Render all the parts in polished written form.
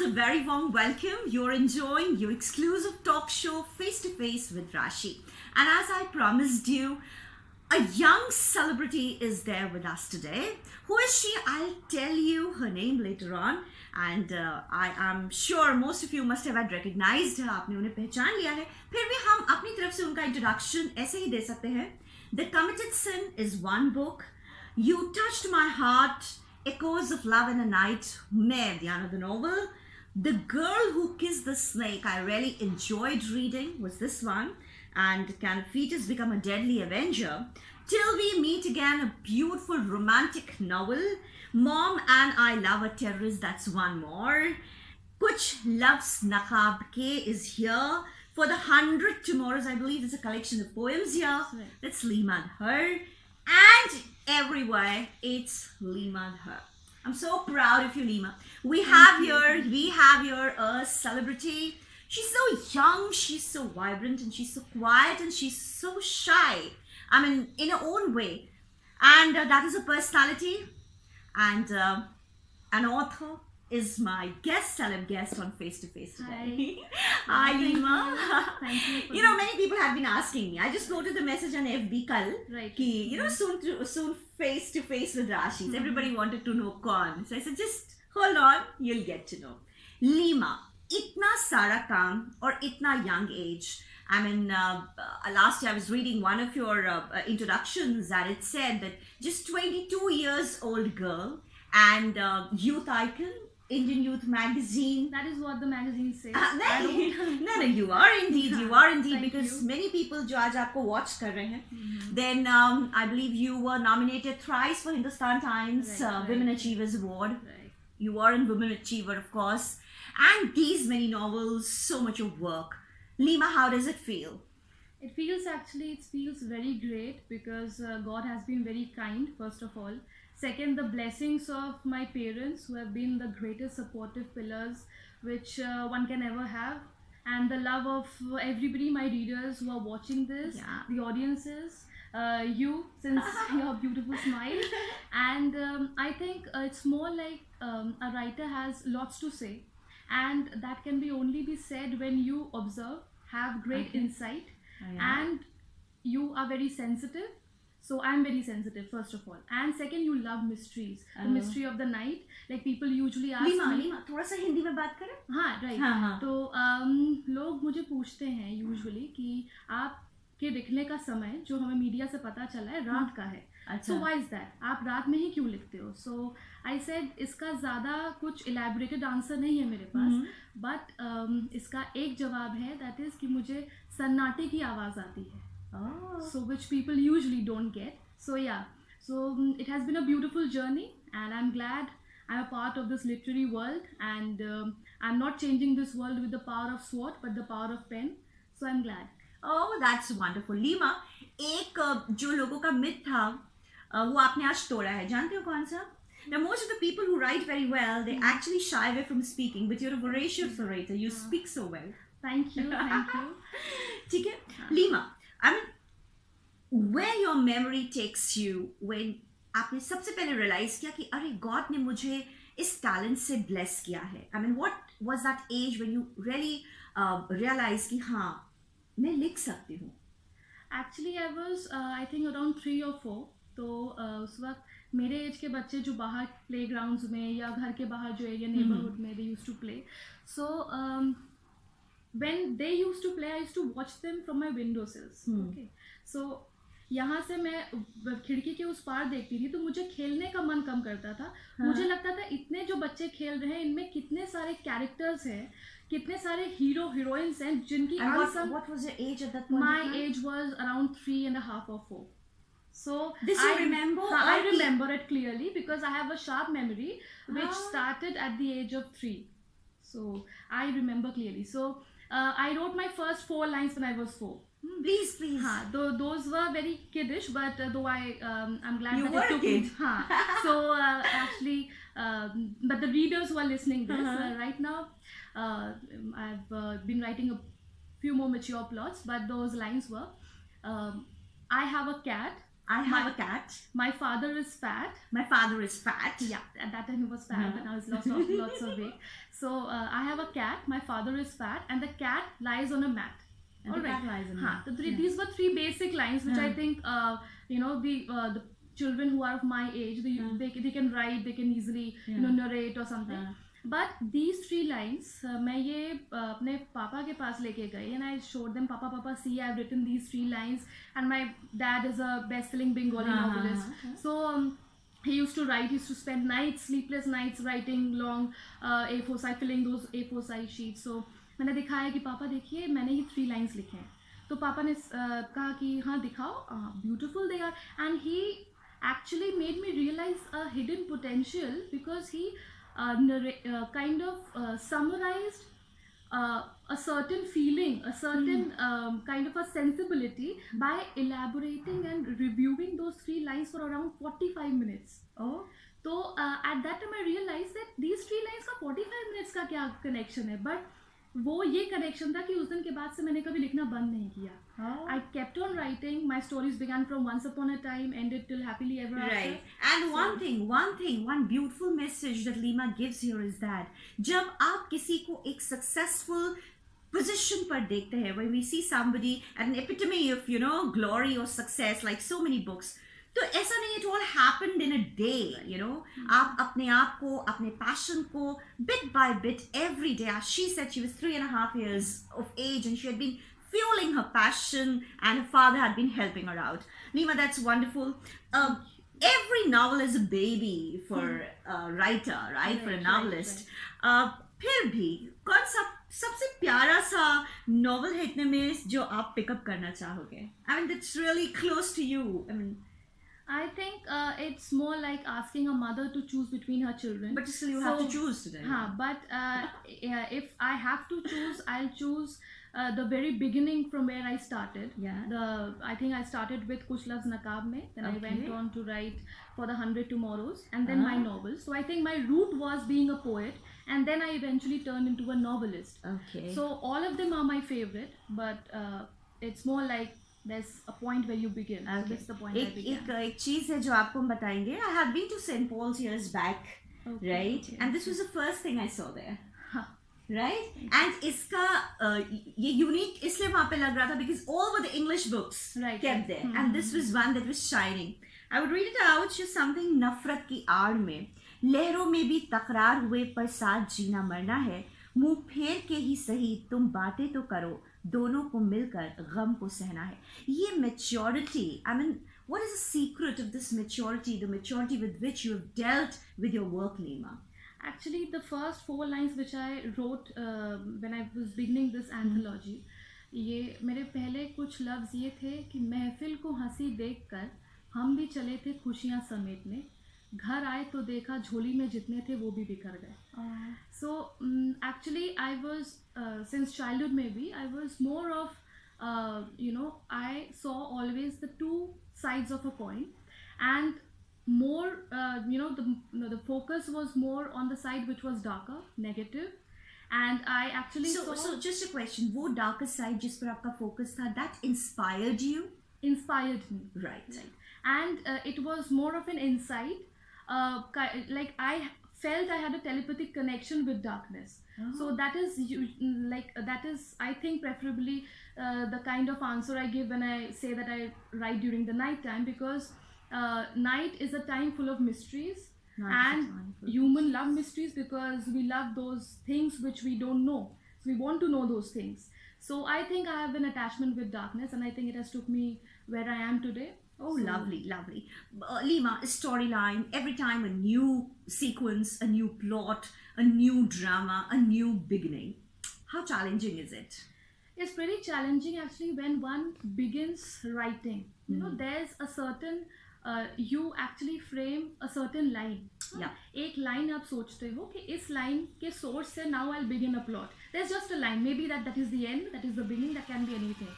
a very warm welcome. You're enjoying your exclusive talk show Face to Face with Rashi. And as I promised you, a young celebrity is there with us today. Who is she? I'll tell you her name later on. And I am sure most of you must have had recognized her. आपने उन्हें पहचान लिया है. फिर भी हम अपनी तरफ से उनका introduction ऐसे ही दे सकते हैं. The Committed Sin is one book. You Touched My Heart, Echoes of Love in a Night, मैं Diana the novel. The Girl Who Kissed the Snake, I really enjoyed reading, was this one. And Can a Fetus Become a Deadly Avenger? Till We Meet Again, a beautiful romantic novel. Mom and I Love a Terrorist, that's one more. Kuch Loves Naqab Ke is here. For the 100 Tomorrows, I believe it's a collection of poems here. Right. That's Leema Dhar. And everywhere, it's Leema Dhar. I'm so proud of you, Leema. We have here a celebrity. She's so young, she's so vibrant, and she's so quiet, and she's so shy. I mean, in her own way. And that is a personality. And an author is my celeb guest on Face to Face today. Hi, Leema. Thank you. You know, many people have been asking me. I just noted the message on FB kal. Right. Ki, you know, soon Face to Face with Rashi. Everybody wanted to know kaun. So I said, just hold on, you'll get to know. Leema, itna sara kaam or itna young age. I mean, last year I was reading one of your introductions and it said that just 22 years old girl and youth icon, Indian Youth Magazine. That is what the magazine says. No, you are indeed. You are indeed. Thank Because you. many people जो आज आपको watch कर रहे हैं. Then I believe you were nominated thrice for Hindustan Times Right, Women right. Achievers Award. Right. You are in Women Achiever, of course. And these many novels, so much of work. Leema, how does it feel? It feels very great because God has been very kind, first of all. Second, the blessings of my parents who have been the greatest supportive pillars which one can ever have. And the love of everybody, my readers who are watching this, Yeah. the audiences, you, since your beautiful smile. And I think it's more like a writer has lots to say. And that can only be said when you observe, have great Okay. insight, Yeah. and you are very sensitive. So I'm very sensitive, first of all. And second, you love mysteries. The mystery of the night. Like people usually ask me. Leema, थोड़ा सा हिंदी में बात करें? हाँ, right. हाँ. तो लोग मुझे पूछते हैं यूजुअली कि आपके लिखने का समय जो हमें मीडिया से पता चला है रात का है. अच्छा. So why is that? आप रात में ही क्यों लिखते हो? So I said इसका ज़्यादा कुछ elaborated answer नहीं है मेरे पास. But इसका एक जवाब है, that is कि मुझे सन्नाटे की आवाज़ आती है. Oh. So which people usually don't get. So yeah, so it has been a beautiful journey and I'm glad I'm a part of this literary world and I'm not changing this world with the power of sword but the power of pen. So I'm glad. Oh, that's wonderful. Leema, एक जो लोगों का myth था वो आपने आज तोड़ा है. जानते हो कौन सा? Now most of the people who write very well, they actually shy away from speaking, but you're a voracious orator. You speak so well. Thank you, thank you. ठीक है? Leema, I mean, where your memory takes you when आपने सबसे पहले realize किया कि अरे God ने मुझे इस talent से bless किया है. I mean, what was that age when you really realized कि हाँ मैं लिख सकती हूँ? Actually, I was I think around 3 or 4. तो उस वक्त मेरे एज के बच्चे जो बाहर प्लेग्राउंड्स में या घर के बाहर जो एरिया नेबरहुड में they used to play. So when they used to play, I used to watch them from my windowsills. Okay. So यहाँ से मैं खिड़की के उस पार देखती थी तो मुझे खेलने का मन कम करता था. मुझे लगता था इतने जो बच्चे खेल रहे हैं इनमें कितने सारे कैरेक्टर्स हैं, कितने सारे हीरो हीरोइंस हैं जिनकी What was your age at that point? My age was around 3.5 or 4. So This you remember? I remember it clearly because I have a sharp memory which started at the age of 3. So I remember clearly. So I wrote my first 4 lines when I was 4. Please. Though those were very kiddish, but though I'm glad You that were it a took kid. me. So actually, but the readers who are listening this right now, I've been writing a few more mature plots, but those lines were, I have a cat I have a cat. My father is fat. My father is fat. Yeah, at that time he was fat, but now he's lost lots of weight. So I have a cat. My father is fat, and the cat lies on a mat. And the cat lies on a mat. These were three basic lines, which I think the children who are of my age, they can write, they can easily narrate or something. But these three lines, मैं ये अपने पापा के पास लेके गई, and I showed them, Papa, see, I've written these three lines, and my dad is a best-selling Bengali novelist. So he used to write, he used to spend nights, sleepless nights, writing long A4 size, filling those A4 size sheets. So मैंने दिखाया कि पापा देखिए मैंने ये 3 lines लिखे हैं. तो पापा ने कहा कि हाँ दिखाओ, beautiful they are, and he actually made me realize a hidden potential, because he kind of summarized a certain feeling, a certain kind of a sensibility by elaborating and reviewing those 3 lines for around 45 minutes. Oh. So at that time I realized that these 3 lines का 45 minutes का क्या connection है, but वो ये connection था कि उस दिन के बाद से मैंने कभी लिखना बंद नहीं किया. I kept on writing. My stories began from once upon a time, ended till happily ever after. Right. And one beautiful message that Leema gives here is that जब आप किसी को एक successful position पर देखते हैं, when we see somebody at an epitome of glory or success, like so many books, तो ऐसा नहीं, it all happened in a day, आप अपने आप को, अपने passion को bit by bit every day. As she said, she was 3.5 years of age and she had been fueling her passion, and her father had been helping her out. Leema, that's wonderful. Every novel is a baby for a writer, right? For a novelist. फिर भी कौन सा सबसे प्यारा सा novel है इतने में जो आप pick up करना चाहोगे? I mean, that's really close to you. I think it's more like asking a mother to choose between her children. But still, you have to choose today. But if I have to choose, I'll choose the very beginning from where I started. I think I started with Kuch Loves Naqab Mein, then I went on to write for the 100 Tomorrows, and then my novels. So I think my root was being a poet, and then I eventually turned into a novelist. Okay. So all of them are my favorite, but it's more like there's a point where you begin. Okay. So that's the point I began. एक चीज है जो आपको हम बताएंगे. I had been to St. Paul's years back, right? Okay. And this was the first thing I saw there. Right? And इसका ये unique इसलिए वहाँ पे लग रहा था because all were the English books kept there, and this was one that was shining. I would read it out. Just something नफरत की आड़ में लहरों में भी तकरार हुए पर साथ जीना मरना है, मुंह फेर के ही सही तुम बातें तो करो, दोनों को मिलकर गम को सहना है. ये maturity, I mean, what is the secret of this maturity, the maturity with which you have dealt with your work, Leema? Actually, the first 4 lines which I wrote when I was beginning this anthology, ये मेरे पहले कुछ लफ्ज़ ये थे कि महफिल को हंसी देखकर हम भी चले थे खुशियाँ समेटने, घर आए तो देखा झोली में जितने थे वो भी बिखर गए. So actually I was since childhood maybe I was more of I saw always the 2 sides of a coin, and more the focus was more on the side which was darker, negative, and I actually so just a question, वो darker side जिस पर आपका focus था, that inspired you? Inspired me, right. And it was more of an insight, like I felt I had a telepathic connection with darkness. So that is I think preferably the kind of answer I give when I say that I write during the night time, because night is a time full of mysteries, and human love mysteries because we love those things which we don't know, so we want to know those things. So I think I have an attachment with darkness, and I think it has took me where I am today. Oh, so, lovely. Leema, a storyline, every time a new sequence, a new plot, a new drama, a new beginning. How challenging is it? It's pretty challenging actually when one begins writing. There's a certain you actually frame a certain line. एक line आप सोचते हो कि इस line के source से now I'll begin a plot. There's just a line, maybe that is the end, that is the beginning, that can be anything.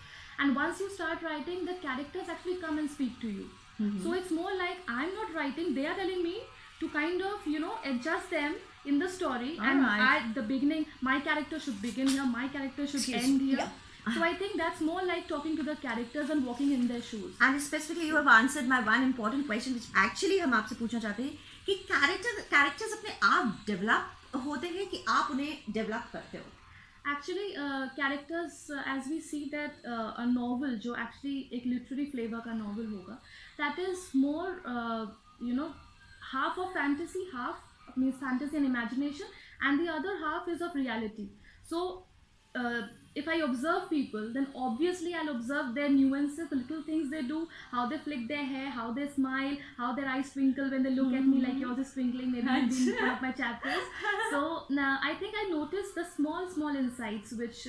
And once you start writing, the characters actually come and speak to you. So it's more like I'm not writing, they are telling me to kind of adjust them in the story. And at the beginning, my character should begin here, my character should end here. So I think that's more like talking to the characters and walking in their shoes. And specifically, you have answered my one important question, which actually हम आपसे पूछना चाहते हैं कि characters अपने आप develop होते हैं कि आप उन्हें develop करते हो? Actually, characters, as we see that a novel, जो actually एक literary flavor का novel होगा, that is more, half of fantasy, half means fantasy and imagination, and the other half is of reality. So, if I observe people, then obviously I'll observe their nuances, the little things they do, how they flick their hair, how they smile, how their eyes twinkle when they look at me like yours is twinkling, maybe in one of my chapters. So now I think I notice the small insights which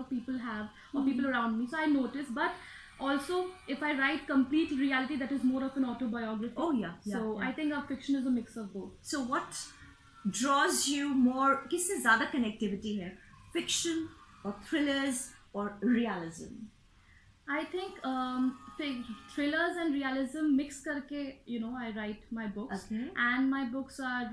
people have or people around me. So I notice, but also if I write complete reality, that is more of an autobiography. Oh yeah. So I think our fiction is a mix of both. So what draws you more? किससे ज़्यादा connectivity है? Fiction or thrillers or realism? I think thrillers and realism mix करके I write my books. Okay. And my books are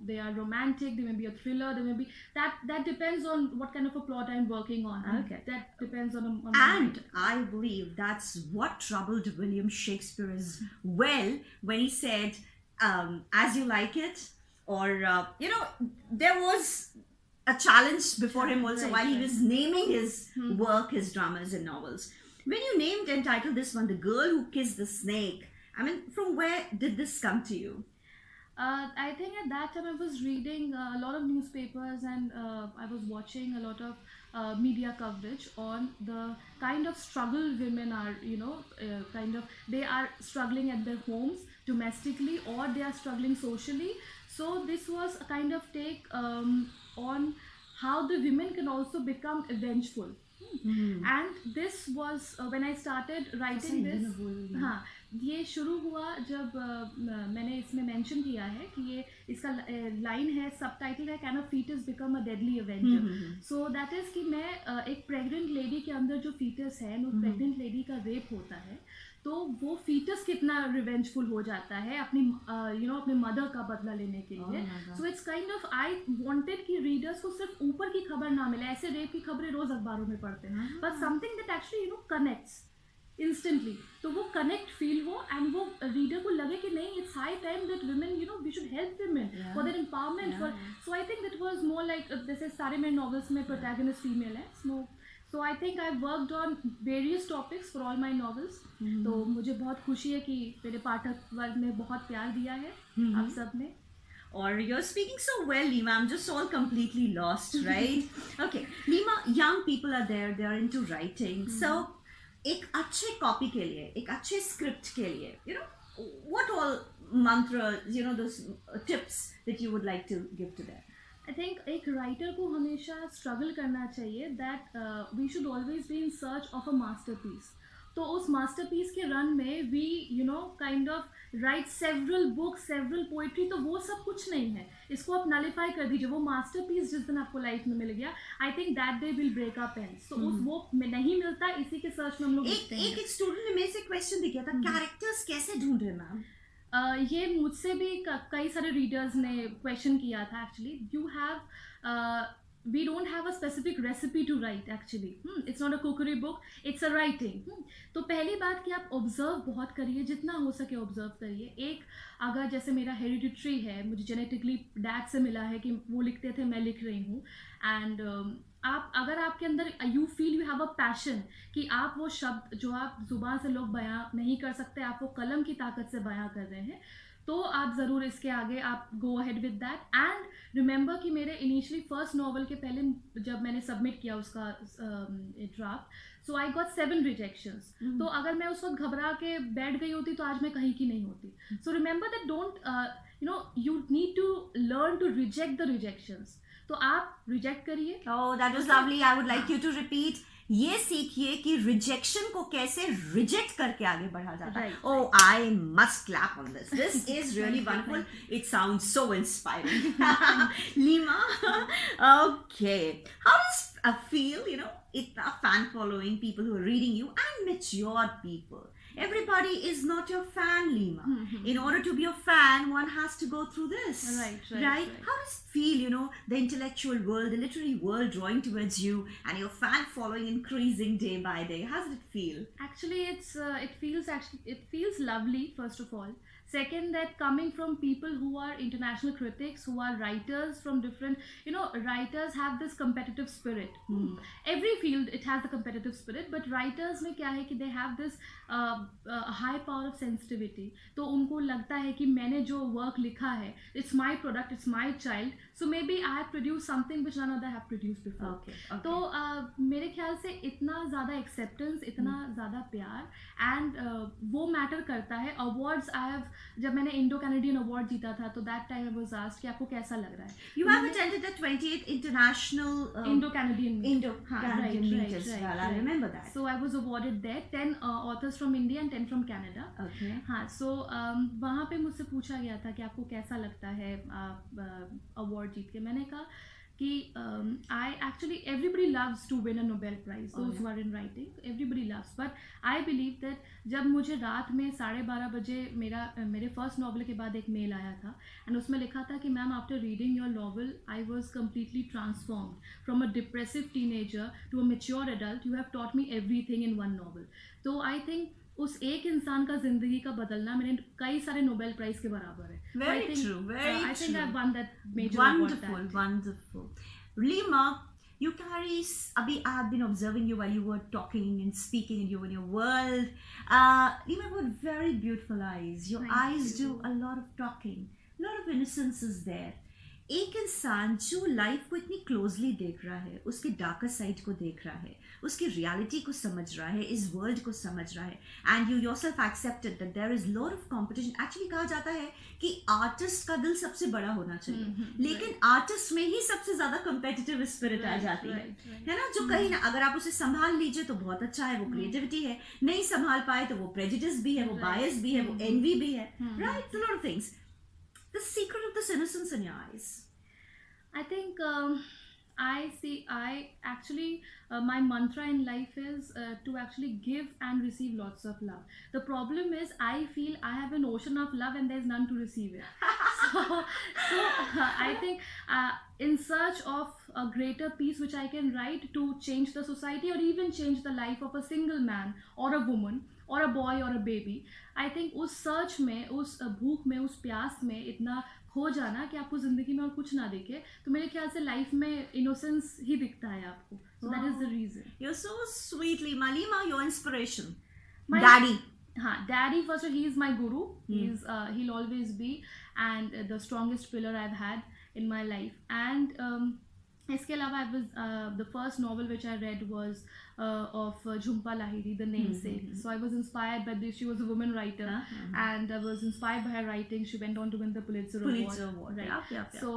they are romantic, they may be a thriller, they may be that depends on what kind of a plot I'm working on. Okay. That depends on my And mind. I believe that's what troubled William Shakespeare as well when he said, as you like it, or there was a challenge before him also while he was naming his work, his dramas and novels. When you named and titled this one, The Girl Who Kissed the Snake, I mean, from where did this come to you? I think at that time I was reading a lot of newspapers and I was watching a lot of media coverage on the kind of struggle women are, they are struggling at their homes domestically or they are struggling socially. So this was a kind of take on how the women can also become vengeful. And this was when I started writing this. हाँ, ये शुरू हुआ जब मैंने इसमें mention किया है कि ये इसका लाइन है, सबटाइटल है, can a foetus become a deadly avenger. So that is कि मैं एक प्रेग्नेंट लेडी के अंदर जो फीटस है, उस प्रेग्नेंट लेडी का रेप होता है, तो वो फीटस कितना रिवेंजफुल हो जाता है अपनी अपने मदर का बदला लेने के लिए. So it's kind of I wanted कि रीडर्स को सिर्फ ऊपर की खबर ना मिले, ऐसे रेप की खबरें रोज अखबारों में पढ़ते हैं, but something that actually connects instantly, तो वो कनेक्ट फील हो एंड वो रीडर को लगे कि नहीं, it's high time that women we should help women for their empowerment. For so I think that was more like जैसे सारे मेरे नॉवेल्स में प्रोटैगनिस्ट फीमेल है. So I think I worked on various topics for all my novels. तो मुझे बहुत खुशी है कि मेरे पाठक वर्ग ने बहुत प्यार दिया है आप सब ने. Or you're speaking so well, Leema. I'm just all completely lost, right? Okay, Leema, young people are there. They are into writing. So एक अच्छे कॉपी के लिए, एक अच्छे स्क्रिप्ट के लिए, what all mantras, those tips that you would like to give to them? I think एक writer को हमेशा स्ट्रगल करना चाहिए that we should always be in search of a masterpiece. तो उस मास्टरपीस के रन में we kind of write several books, several poetry, तो वो सब कुछ नहीं है. इसको आप नलिफाई कर दीजिए. वो मास्टरपीस जिस दिन आपको लाइफ में मिल गया, I think that day will break up pens. तो वो नहीं मिलता, इसी के सर्च में हम लोग एक स्टूडेंट ने मेरे से क्वेश्चन भी किया था, कैरेक्टर्स कैसे ढूंढे मैम? ये मुझसे भी कई सारे रीडर्स ने क्वेश्चन किया था. Actually you have we don't have a specific recipe to write actually. It's not a cookery book, it's a writing. तो पहली बात कि आप ऑब्जर्व बहुत करिए, जितना हो सके ऑब्जर्व करिए. एक अगर जैसे मेरा हेरिडिटरी है, मुझे जेनेटिकली डैड से मिला है कि वो लिखते थे, मैं लिख रही हूँ. एंड आप अगर आपके अंदर you feel you have a passion कि आप वो शब्द जो आप जुबान से लोग बयां नहीं कर सकते, आप वो कलम की ताकत से बयां कर रहे हैं, तो आप ज़रूर इसके आगे आप go ahead with that. And remember कि मेरे इनिशियली फर्स्ट नॉवल के पहले जब मैंने सबमिट किया उसका draft, so I got 7 rejections. तो अगर मैं उस वक्त घबरा के बैठ गई होती तो आज मैं कहीं की नहीं होती. So remember that don't you need to learn to reject the rejections. तो आप रिजेक्ट करिए. Oh, that was lovely. I would like you to repeat. ये सीखिए कि रिजेक्शन को कैसे रिजेक्ट करके आगे बढ़ा जाता है. Oh, I must clap on this. This is really wonderful. It sounds so inspiring. Leema, okay. How does feel, a fan following, people who are reading you, and mature people? Everybody is not your fan, Leema. Mhm. In order to be a fan, one has to go through this. Right. How does it feel, the intellectual world, the literary world drawing towards you and your fan following increasing day by day? How does it feel? Actually, it feels lovely. First of all, second, that coming from people who are international critics, who are writers from different, writers have this competitive spirit. Every field it has a competitive spirit, but writers में क्या है कि they have this high power of sensitivity. तो उनको लगता है कि मैंने जो work लिखा है, it's my product, it's my child, so maybe I have produced something which none other have produced before. Okay. तो मेरे ख्याल से इतना ज़्यादा एक्सेप्टेंस, इतना ज़्यादा प्यार, एंड वो मैटर करता है. अवार्ड्स जब मैंने इंडो कैनेडियन अवार्ड जीता था, तो that time I was asked कि आपको कैसा लग रहा है. You have attended the 28th International Indo Canadian Canadian meet as well. I remember that. So I was awarded there 10 authors from India and 10 from Canada. Okay. हाँ, so वहाँ पे मुझसे पूछा गया था कि आपको कैसा लगता है अवार्ड जीत के. मैंने कहा कि everybody loves to win a Nobel Prize, those who are in writing, everybody loves, but I believe that जब मुझे रात में 12:30 बजे मेरे फर्स्ट नॉवल के बाद एक मेल आया था, एंड उसमें लिखा था कि ma'am, after reading your novel I was completely transformed from a depressive teenager to a mature adult, you have taught me everything in one novel. तो आई थिंक उस एक इंसान का जिंदगी का बदलना मेरे कई सारे नोबेल प्राइज के बराबर है. Very true. I think I've won that major Wonderful, award. wonderful. Leema, you carry. Abhi, I have been observing you while you were talking and speaking, and you in your world. Leema, you have very beautiful eyes. Your Thank eyes you. do a lot of talking. A lot of innocence is there. एक इंसान जो life को इतनी closely देख रहा है, उसके darker side को देख रहा है, उसकी रियलिटी को समझ रहा है, इस वर्ल्ड को समझ रहा है, and you yourself accepted that there is lot of competition. Actually कहा जाता है कि आर्टिस्ट का दिल सबसे बड़ा होना चाहिए, लेकिन आर्टिस्ट में ही सबसे ज्यादा कंपेटिटिव स्पिरिट आ जाती है ना, जो कहीं ना अगर आप उसे संभाल लीजिए तो बहुत अच्छा है, वो क्रिएटिविटी है, नहीं संभाल पाए तो वो प्रेजुडिस भी है, वो बायस भी है, वो एनवी भी है, right, lot of things. The secret of this innocence in your eyes? I think my mantra in life is to actually give and receive lots of love. The problem is I feel I have an ocean of love and there's none to receive it. So I think in search of a greater peace which I can write to change the society or even change the life of a single man or a woman or a boy or a baby, I think उस search में, उस भूख में, उस प्यास में इतना खो जाना कि आपको जिंदगी में और कुछ ना दिखे, तो मेरे ख्याल से लाइफ में इनोसेंस ही दिखता है आपको. So that is the reason. You're so sweet, Leema. Leema, your inspiration. My Daddy. Daddy, first of all, he is my guru. He'll always be, and the strongest pillar I've had in my life. And इसके अलावा I was the first novel which I read was of Jhumpa Lahiri, The Namesake. So I was inspired by this. She was a woman writer, and I was inspired by her writing. She went on to win the Pulitzer Award. Right. Yeah. So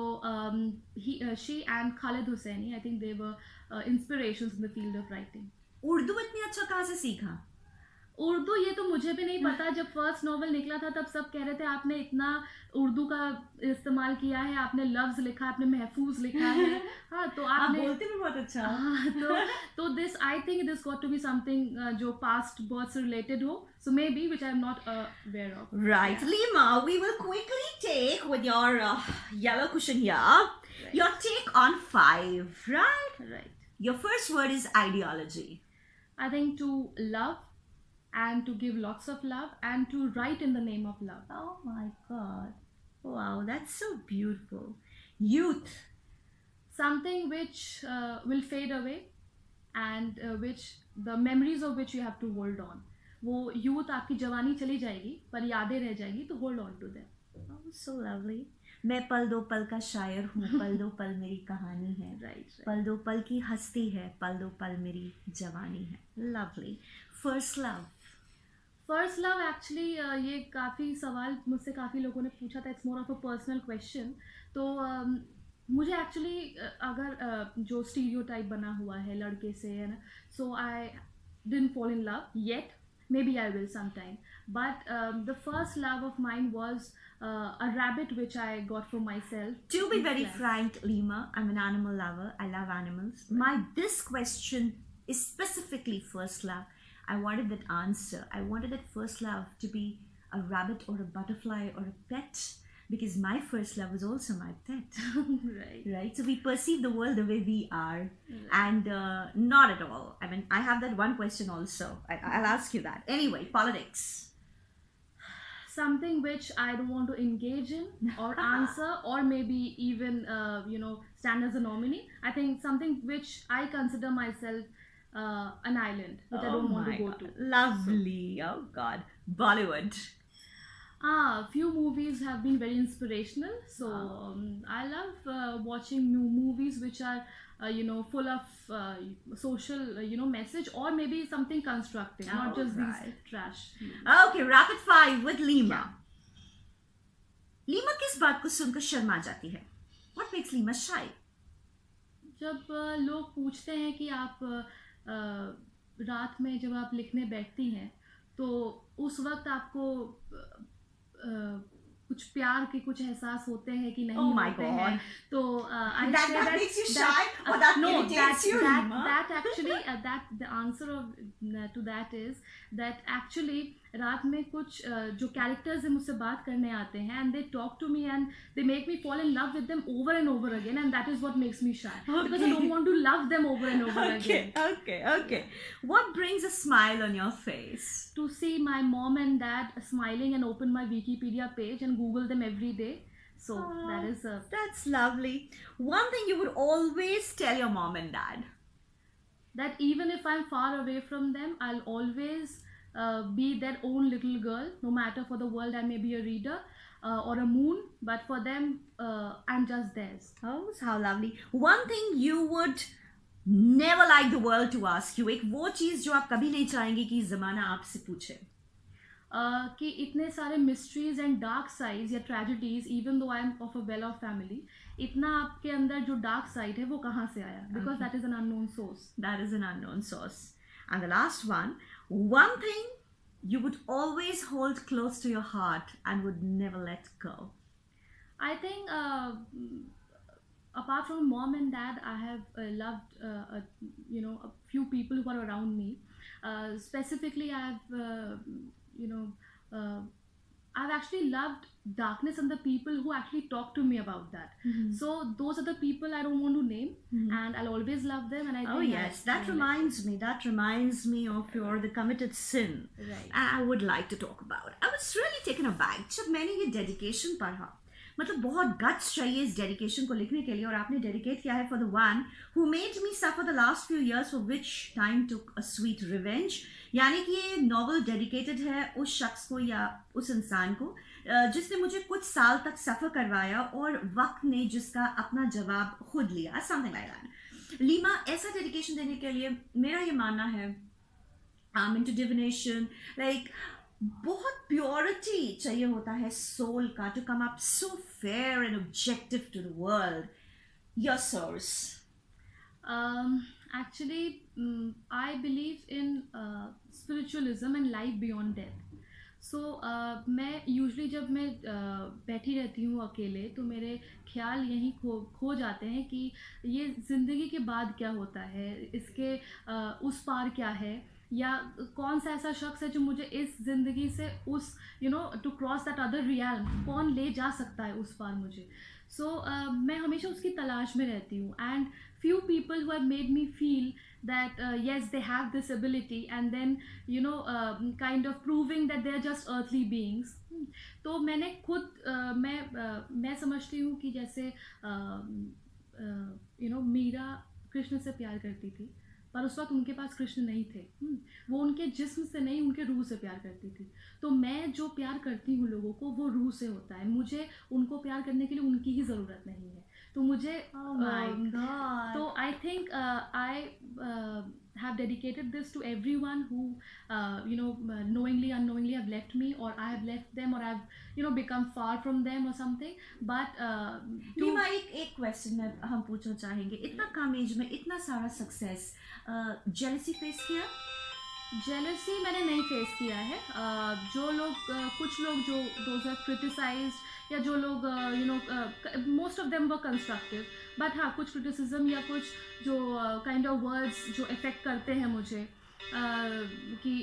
she and Khalid Hosseini, I think they were inspirations in the field of writing. Urdu इतनी अच्छा कहाँ से सीखा? उर्दू ये तो मुझे भी नहीं पता. जब फर्स्ट नॉवल निकला था तब सब कह रहे थे आपने इतना उर्दू का इस्तेमाल किया है, आपने लफ्ज लिखा है, आपने महफूज लिखा है. हाँ, तो आपने बोलते भी बहुत अच्छा. हाँ, तो this I think this got to be something जो पास्ट बर्थ से रिलेटेड हो, so maybe which I am not aware of. Right. Yeah. Leema, we will quickly take with your yellow cushion here, your take on 5, right? Right. Your first word is ideology. I think to love, and to give lots of love, and to write in the name of love. Oh my God. Wow, that's so beautiful. Youth. Something which will fade away, and which the memories of which you have to hold on. वो youth आपकी जवानी चली जाएगी पर यादें रह जाएगी, तो hold on to them. Oh, so lovely. मैं पल दो पल का शायर हूँ, पल दो पल मेरी कहानी है. Right. पल दो पल की हस्ती है, पल दो पल मेरी जवानी है. Lovely. First love. First love actually ये काफ़ी सवाल मुझसे काफ़ी लोगों ने पूछा था. It's more of a personal question. तो मुझे एक्चुअली अगर जो स्टीरियोटाइप बना हुआ है लड़के से, है ना, so I didn't fall in love yet. Maybe I will sometime. But the first love of mine was a rabbit which I got for myself. To be very frank, Leema, I'm an animal lover. I love animals. This question is specifically first love. I wanted that answer. I wanted that first love to be a rabbit or a butterfly or a pet, because my first love was also my pet. Right. Right? So we perceive the world the way we are, Right. and not at all. I mean, I have that one question also. I'll ask you that. Anyway, politics. Something which I don't want to engage in or answer, or maybe even stand as a nominee. I think something which I consider myself an island, which I don't want to go to. Lovely. Oh God. Bollywood. Few movies have been very inspirational. So I love watching new movies which are full of social message, or maybe something constructive, not just right. these trash. Okay, rapid fire with Leema. Leema किस बात को सुनकर शर्मा जाती है? What makes Leema shy? जब लोग पूछते हैं कि आप रात में जब आप लिखने बैठती हैं तो उस वक्त आपको कुछ प्यार के कुछ एहसास होते हैं कि नहीं होते हैं, तो I that say makes you shy, or that irritates you, Leema? that actually that the answer to that is that actually रात में कुछ जो कैरेक्टर्स है मुझसे बात करने आते हैं, and they talk to me and they make me fall in love with them over and over again, and that is what makes me shy, because I don't want to love them over and over again. Okay. What brings a smile on your face? To see my mom and dad smiling and open my Wikipedia page and Google them every day. So that is that's lovely. One thing you would always tell your mom and dad? That even if I'm far away from them, I'll always be their own little girl. No matter for the world, I may be a reader or a moon, but for them, I'm just theirs. Oh, how lovely. One thing you would never like the world to ask you, एक वो चीज़ जो आप कभी नहीं चाहेंगे कि ज़माना आपसे पूछे? कि इतने सारे mysteries and dark sides या tragedies, even though I'm of a well-off family, इतना आपके अंदर जो dark side है वो कहाँ से आया? Because that is an unknown source. That is an unknown source. And the last one thing you would always hold close to your heart and would never let go. I think apart from mom and dad, I have loved a few people who are around me. Specifically, I've actually loved darkness and the people who actually talk to me about that. So those are the people I don't want to name, and I'll always love them. And I think that reminds me of the committed sin. Right. I would like to talk about. I was really taken aback जब मैंने ये dedication पढ़ा. मतलब बहुत guts चाहिए इस dedication को लिखने के लिए, और आपने dedicate किया है for the one who made me suffer the last few years, for which time took a sweet revenge. यानी कि ये novel dedicated है उस शख्स को या उस इंसान को जिसने मुझे कुछ साल तक सफ़र करवाया और वक्त ने जिसका अपना जवाब खुद लिया, something like that. लीमा, ऐसा dedication देने के लिए मेरा ये मानना है, I'm into divination, like बहुत प्योरिटी चाहिए होता है सोल का to come up so fair and objective to the world. Your source? Actually, I believe in spiritualism and life beyond death. So मैं usually जब मैं बैठी रहती हूँ अकेले, तो मेरे ख्याल यहीं खो जाते हैं कि ये ज़िंदगी के बाद क्या होता है, इसके उस पार क्या है, या कौन सा ऐसा शख्स है जो मुझे इस ज़िंदगी से उस to cross that other realm, कौन ले जा सकता है उस पार मुझे. सो मैं हमेशा उसकी तलाश में रहती हूँ. And few people who have made me feel that yes, they have this ability, and then kind of proving that they're just earthly beings. तो मैंने खुद मैं समझती हूँ कि जैसे मीरा कृष्ण से प्यार करती थी, पर उस वक्त उनके पास कृष्ण नहीं थे. वो उनके जिस्म से नहीं, उनके रूह से प्यार करती थी. तो मैं जो प्यार करती हूँ लोगों को, वो रूह से होता है. मुझे उनको प्यार करने के लिए उनकी ही ज़रूरत नहीं है. तो मुझे तो I think I have dedicated this to everyone who knowingly unknowingly have left me, or I have left them, or I've become far from them or something. But Lima, एक क्वेश्चन में हम पूछना चाहेंगे, इतना कम एज में इतना सारा success, jealousy face किया? जेलसी मैंने नहीं फेस किया है. जो लोग कुछ लोग जो those are criticized, या जो लोग most of them were constructive, but हाँ कुछ क्रिटिसिज्म या कुछ जो काइंड ऑफ वर्ड्स जो इफेक्ट करते हैं मुझे, कि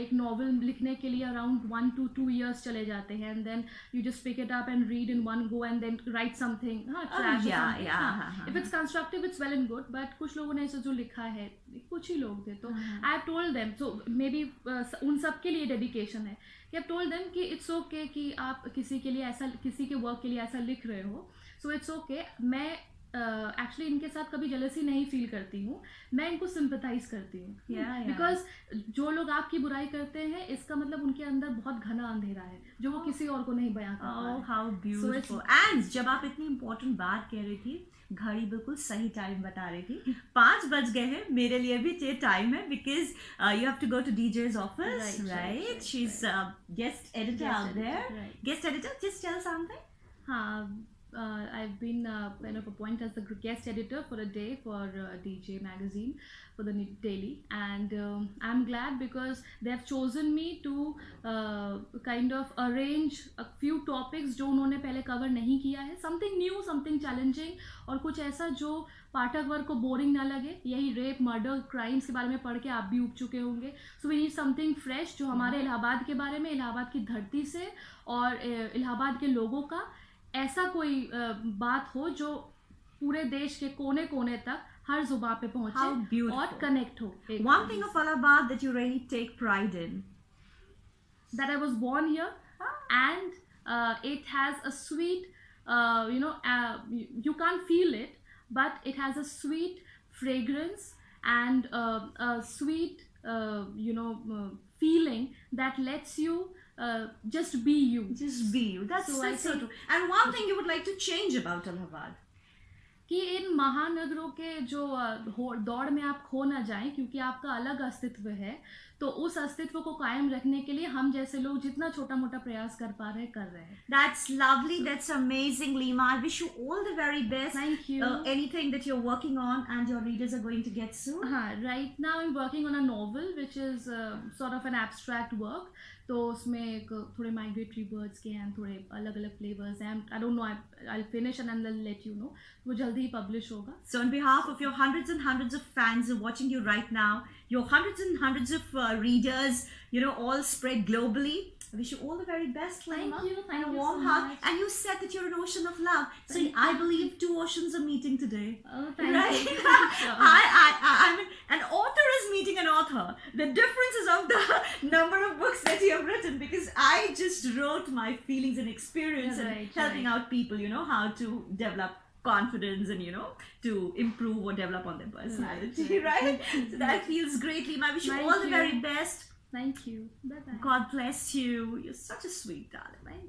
एक नॉवल लिखने के लिए अराउंड 1 to 2 years चले जाते हैं, and then you just pick it up and read in one go and then write something, हाँ ट्रैश yeah, समथिंग, yeah, हाँ if it's constructive it's well and good, but कुछ लोगों ने ऐसा जो लिखा है, कुछ ही लोग थे, तो I have told them, so may be उन सब के लिए डेडिकेशन है कि आई टोल्ड देम कि इट्स ओके कि आप किसी के लिए ऐसा, किसी के वर्क के लिए ऐसा लिख रहे हो, सो इट्स ओके। मैं एक्चुअली इनके साथ कभी जेलसी नहीं फील करती हूँ, मैं इनको सिंपथाइज करती हूँ, बिकॉज जो लोग आपकी बुराई करते हैं इसका मतलब उनके अंदर बहुत घना अंधेरा है जो वो किसी और को नहीं बयां कर पा रहे। How beautiful. एंड जब आप इतनी इंपॉर्टेंट बात कह रही थी, घड़ी बिल्कुल सही टाइम बता रही थी, 5 बज गए हैं, मेरे लिए भी ये टाइम है, because you have to go to डीजे's office, right? She's guest editor out there. Guest editor, just tell something. हाँ, I've been kind of appointed as the guest editor for a day for DJ magazine for the daily, and I'm glad because they have chosen me to kind of arrange a few topics जो उन्होंने पहले cover नहीं किया है, something new, something challenging, और कुछ ऐसा जो पाठक वर्ग को बोरिंग ना लगे। यही रेप, मर्डर, क्राइम्स के बारे में पढ़ के आप भी उब चुके होंगे, so we need something fresh जो हमारे इलाहाबाद के बारे में, इलाहाबाद की धरती से और इलाहाबाद के लोगों का ऐसा कोई बात हो जो पूरे देश के कोने कोने तक हर जुबान पे पहुंचे और कनेक्ट हो। One thing of Allahabad that you really take pride in, that I was born here, and it has a sweet, you can't feel it, but it has a sweet fragrance and a sweet feeling that lets you just be you. Just be you. That's so true. And one thing you would like to change about Allahabad? कि इन महानगरों के जो दौड़ में आप खो ना जाएं, क्योंकि आपका अलग अस्तित्व है, तो उस अस्तित्व को कायम रखने के लिए हम जैसे लोग जितना छोटा मोटा प्रयास कर पा रहे हैं कर रहे हैं। That's lovely. That's amazing, Leema. I wish you all the very best. Thank you. Anything that you're working on and your readers are going to get soon? Right now I'm working on a novel which is sort of an abstract work. तो उसमें एक थोड़े migratory birds के हैं, थोड़े अलग अलग flavours हैं। I don't know, I'll finish and I'll let you know. वो जल्दी ही पब्लिश होगा। So on behalf of your hundreds and hundreds of fans who are watching you right now, your hundreds and hundreds of readers, all spread globally, I wish you all the very best, Leema. Thank you. And a warm hug. And you said that you're an ocean of love. So I believe 2 oceans are meeting today. Oh, thank you. I mean, an author is meeting an author. The difference is of the number of books that you have written, because I just wrote my feelings and experience and helping out people, how to develop confidence and to improve or develop on their personality, right? So that feels great, Leema. I wish you all the very best. Thank you. Bye-bye. God bless you. You're such a sweet darling.